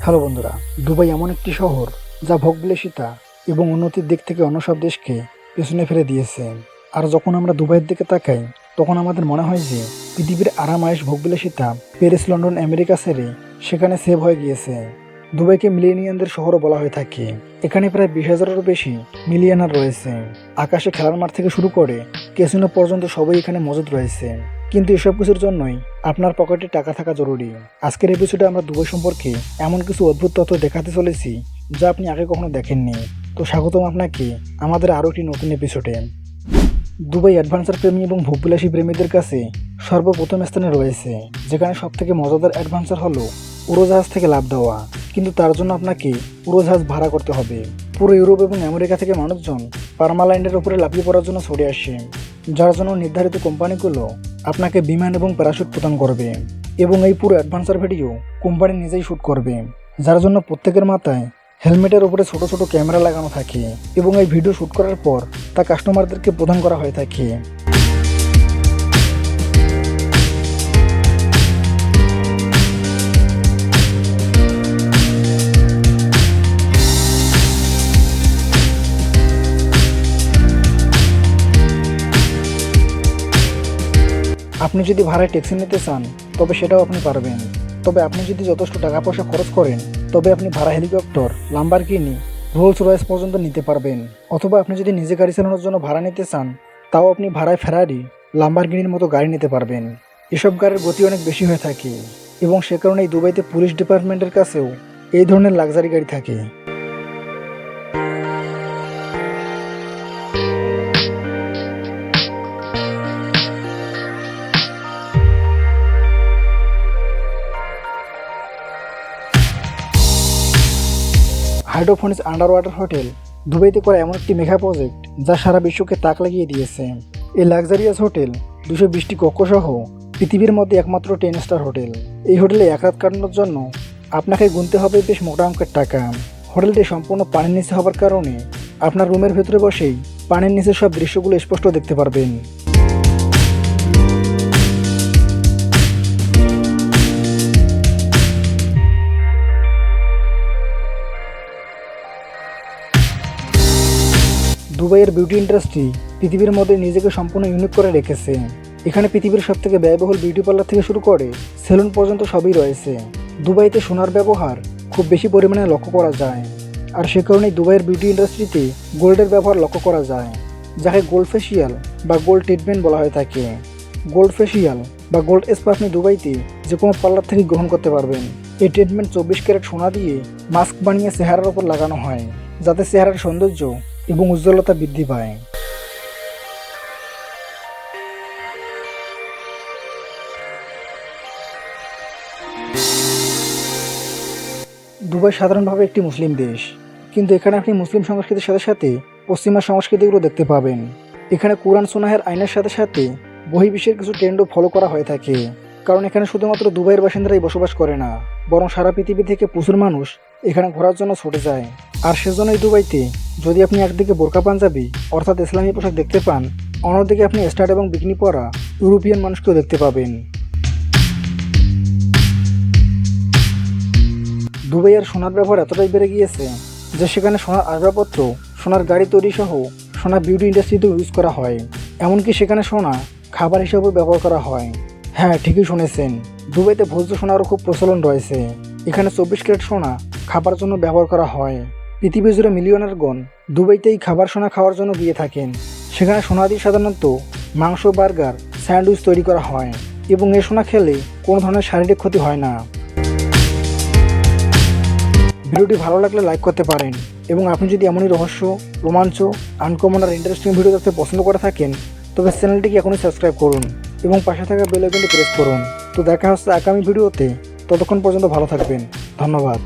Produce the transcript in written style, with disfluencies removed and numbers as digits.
Hello বন্ধুরা, Dubai এমন একটি শহর যা ভোগবিলাসিতা এবং উন্নতির দিক থেকে অন্য সব দেশকে পেছনে ফেলে দিয়েছে। আর যখন আমরা দুবাইয়ের দিকে তাকাই তখন আমাদের মনে হয় যে পৃথিবীর আরামায়েশ ভোগবিলাসিতা প্যারিস, লন্ডন, আমেরিকা ছেড়ে সেখানে সেভ হয়ে গিয়েছে। দুবাইকে মিলিয়নিয়ানদের শহরও বলা হয়ে থাকে। এখানে প্রায় 20,000-এরও বেশি মিলিয়নার রয়েছে। আকাশে খেলার মাঠ থেকে শুরু করে ক্যাসিনো পর্যন্ত সবই এখানে মজুদ রয়েছে। কিন্তু এসব কিছুর জন্যই আপনার পকেটে টাকা থাকা জরুরি। আজকের এপিসোডে আমরা দুবাই সম্পর্কে এমন কিছু অদ্ভুত তথ্য দেখাতে চলেছি যা আপনি আগে কখনো দেখেননি। তো স্বাগতম আপনাকে আমাদের আরও একটি নতুন এপিসোডে। দুবাই অ্যাডভেঞ্চার প্রেমী এবং ভোগবিলাসী প্রেমীদের কাছে সর্বপ্রথম স্থানে রয়েছে, যেখানে সবথেকে মজাদার অ্যাডভেঞ্চার হলো উড়োজাহাজ থেকে লাফ দেওয়া। কিন্তু তার জন্য আপনাকে উড়োজাহাজ ভাড়া করতে হবে। পুরো ইউরোপ এবং আমেরিকা থেকে মানুষজন পারমাল্যান্ডের উপরে লাফিয়ে পড়ার জন্য ছড়ে আসে, যার জন্য নির্ধারিত কোম্পানিগুলো আপনাকে বিমান এবং প্যারাশুট প্রদান করবে এবং এই পুরো অ্যাডভেঞ্চার ভিডিও কোম্পানি নিজেই শ্যুট করবে, যার জন্য প্রত্যেকের মাথায় হেলমেটের উপরে ছোট ছোট ক্যামেরা লাগানো থাকে এবং এই ভিডিও শ্যুট করার পর তা কাস্টমারদেরকে প্রদান করা হয়ে থাকে। আপনি যদি ভাড়ায় ট্যাক্সি নিতে চান তবে সেটাও আপনি পারবেন। তবে আপনি যদি যথেষ্ট টাকা পয়সা খরচ করেন তবে আপনি ভাড়া হেলিকপ্টার, লাম্বরগিনি, রোলস রয়েস পর্যন্ত নিতে পারবেন। অথবা আপনি যদি নিজে গাড়ি চালানোর জন্য ভাড়া নিতে চান তাও আপনি ভাড়ায় ফেরারি, লাম্বরগিনির মতো গাড়ি নিতে পারবেন। এসব গাড়ির গতি অনেক বেশি হয়ে থাকে এবং সে কারণেই দুবাইতে পুলিশ ডিপার্টমেন্টের কাছেও এই ধরনের লাক্সারি গাড়ি থাকে। হাইড্রোফোনিক্স আন্ডার ওয়াটার হোটেল দুবাইতে করা এমন একটি মেগা প্রজেক্ট যা সারা বিশ্বকে তাক লাগিয়ে দিয়েছে। এই লাক্সারিয়াস হোটেল 220টি কক্ষ সহ পৃথিবীর মধ্যে একমাত্র 10 স্টার হোটেল। এই হোটেলে এক রাত কাটানোর জন্য আপনাকে গুনতে হবে বেশ মোটা অঙ্কের টাকা। হোটেলটি সম্পূর্ণ পানির নিচে হওয়ার কারণে আপনার রুমের ভেতরে বসেই পানির নিচে সব দৃশ্যগুলো স্পষ্ট দেখতে পারবেন। দুবাইয়ের বিউটি ইন্ডাস্ট্রি পৃথিবীর মধ্যে নিজেকে সম্পূর্ণ ইউনিক করে রেখেছে। এখানে পৃথিবীর সবথেকে ব্যয়বহুল বিউটি পার্লার থেকে শুরু করে সেলুন পর্যন্ত সবই রয়েছে। দুবাইতে সোনার ব্যবহার খুব বেশি পরিমাণে লক্ষ্য করা যায়, আর সে কারণেই দুবাইয়ের বিউটি ইন্ডাস্ট্রিতে গোল্ডের ব্যবহার লক্ষ্য করা যায়, যাকে গোল্ড ফেসিয়াল বা গোল্ড ট্রিটমেন্ট বলা হয়ে থাকে। গোল্ড ফেসিয়াল বা গোল্ড স্পা আপনি দুবাইতে যে কোনো পার্লার থেকে গ্রহণ করতে পারবেন। এই ট্রিটমেন্ট 24 ক্যারেট সোনা দিয়ে মাস্ক বানিয়ে চেহারার ওপর লাগানো হয়, যাতে চেহারার সৌন্দর্য এবং উজ্জ্বলতা বৃদ্ধি পায়। দুবাই সাধারণভাবে একটি মুসলিম দেশ, কিন্তু এখানে আপনি মুসলিম সংস্কৃতির সাথে সাথে পশ্চিমা সংস্কৃতিগুলো দেখতে পাবেন। এখানে কোরআন সুন্নাহের আইনের সাথে সাথে বহির্বিশ্বের কিছু ট্রেন্ডও ফলো করা হয়ে থাকে, কারণ এখানে শুধুমাত্র দুবাইয়ের বাসিন্দারাই বসবাস করে না, বরং সারা পৃথিবী থেকে প্রচুর মানুষ এখানে ঘোরার জন্য ছুটে যায়। আর সেজন্যই দুবাইতে যদি আপনি একদিকে বোরকা পাঞ্জাবি অর্থাৎ ইসলামী পোশাক দেখতে পান, অন্যদিকে আপনি স্টার্ট এবং বিকিনি পরা ইউরোপিয়ান মানুষকেও দেখতে পাবেন। দুবাইয়ের সোনার ব্যবহার এতটাই বেড়ে গিয়েছে যে সেখানে সোনার আসবাবপত্র, সোনার গাড়ি তৈরি সহ সোনা বিউটি ইন্ডাস্ট্রিতেও ইউজ করা হয়। এমনকি সেখানে সোনা খাবার হিসেবেও ব্যবহার করা হয়। হ্যাঁ, ঠিকই শুনেছেন, দুবাইতে ভোজ্য সোনারও খুব প্রচলন রয়েছে। এখানে 24 ক্যারেট সোনা খাবার জন্য ব্যবহার করা হয়। পৃথিবী জুড়ে মিলিয়নারগণ দুবাইতেই খাবার সোনা খাওয়ার জন্য গিয়ে থাকেন। সেখানে সোনা দিয়ে সাধারণত মাংস, বার্গার, স্যান্ডউইচ তৈরি করা হয় এবং এই সোনা খেলে কোনো ধরনের শারীরিক ক্ষতি হয় না। ভিডিওটি ভালো লাগলে লাইক করতে পারেন এবং আপনি যদি এমনই রহস্য, রোমাঞ্চ, আনকমন আর ইন্টারেস্টিং ভিডিও দেখতে পছন্দ করে থাকেন তবে চ্যানেলটিকে এখনই সাবস্ক্রাইব করুন এবং পাশে থাকা বেল আইকনটি প্রেস করুন। তো দেখা হচ্ছে আগামী ভিডিওতে। ততক্ষণ পর্যন্ত ভালো থাকবেন। ধন্যবাদ।